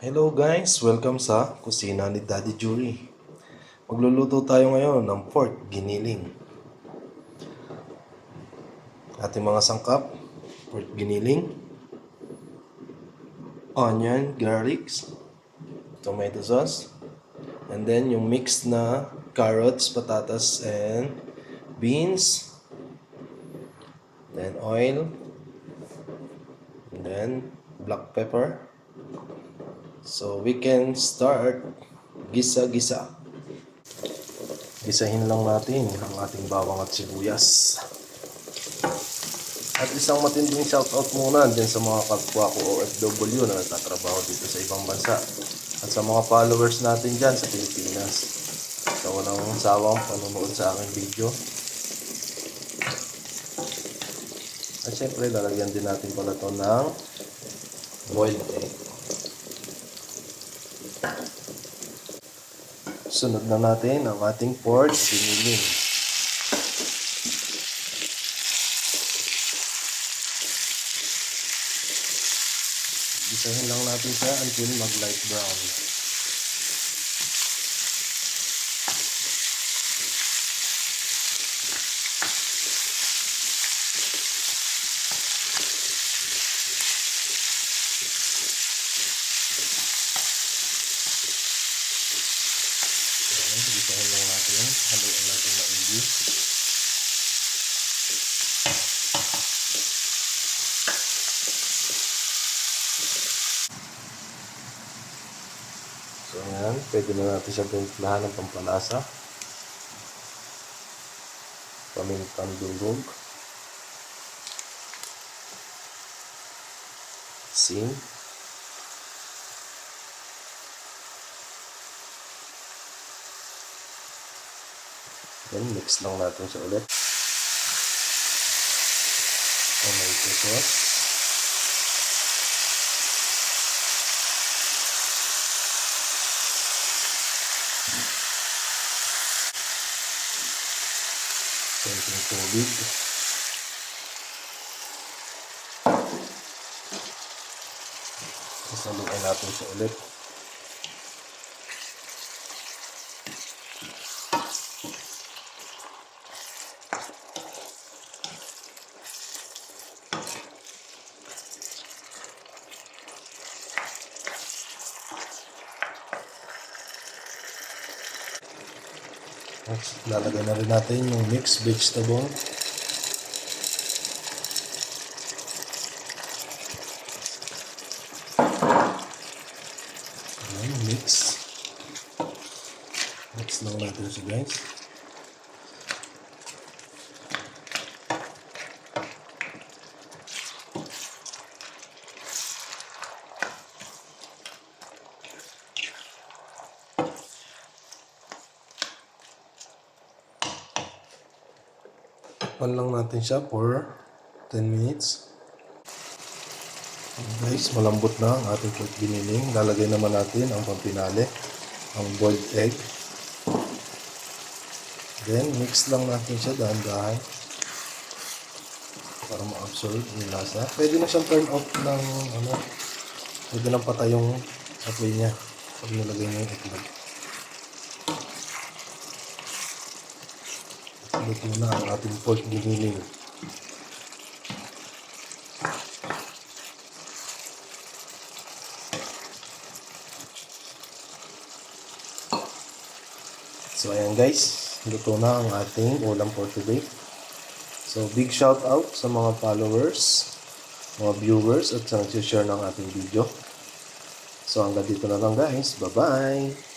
Hello guys! Welcome sa kusina ni Daddy Jury. Magluluto tayo ngayon ng pork giniling. Ating mga sangkap, pork giniling, onion, garlic, tomato sauce, and then yung mixed na carrots, patatas, and beans, then oil, and then black pepper. So we can start gisa-gisa. Gisahin lang natin ang ating bawang at sibuyas. At isang matinding shoutout muna dyan sa mga kapwa ko OFW na nagtatrabaho dito sa ibang bansa. At sa mga followers natin dyan sa Pilipinas. Sa walang sawang panonood sa aking video. At syempre lalagyan din natin pala ito ng boiled egg. Sunod na natin ang ating pork giniling. Gisahin lang natin siya until mag-light brown. Gisahin lang natin, haluin natin maigi. So ayan, pwede na natin siya timplahan ng pampalasa. Pamintang durog. Asin. Then mix lang natin siya ulit. Tomato sauce. Konting tubig. Sasaluin natin siya ulit. At lalagay na rin natin yung mixed vegetable. Ayan, mix. Mix lang natin siya guys. Takpan lang natin siya for 10 minutes. Guys, malambot na ang ating pork giniling. Lalagay naman natin ang pampinali, ang boiled egg. Then, mix lang natin siya dahan-dahan para ma-absorb yung lasa. Pwede na siyang turn off ng pwede nang patay yung apoy niya pag nilagay niya yung itlog. Luto na ang ating pork giniling. So ayan guys, luto na ang ating ulam for today. So big shout out sa mga followers, mga viewers at sa nagsishare ng ating video. So hanggang dito na lang guys. Bye bye!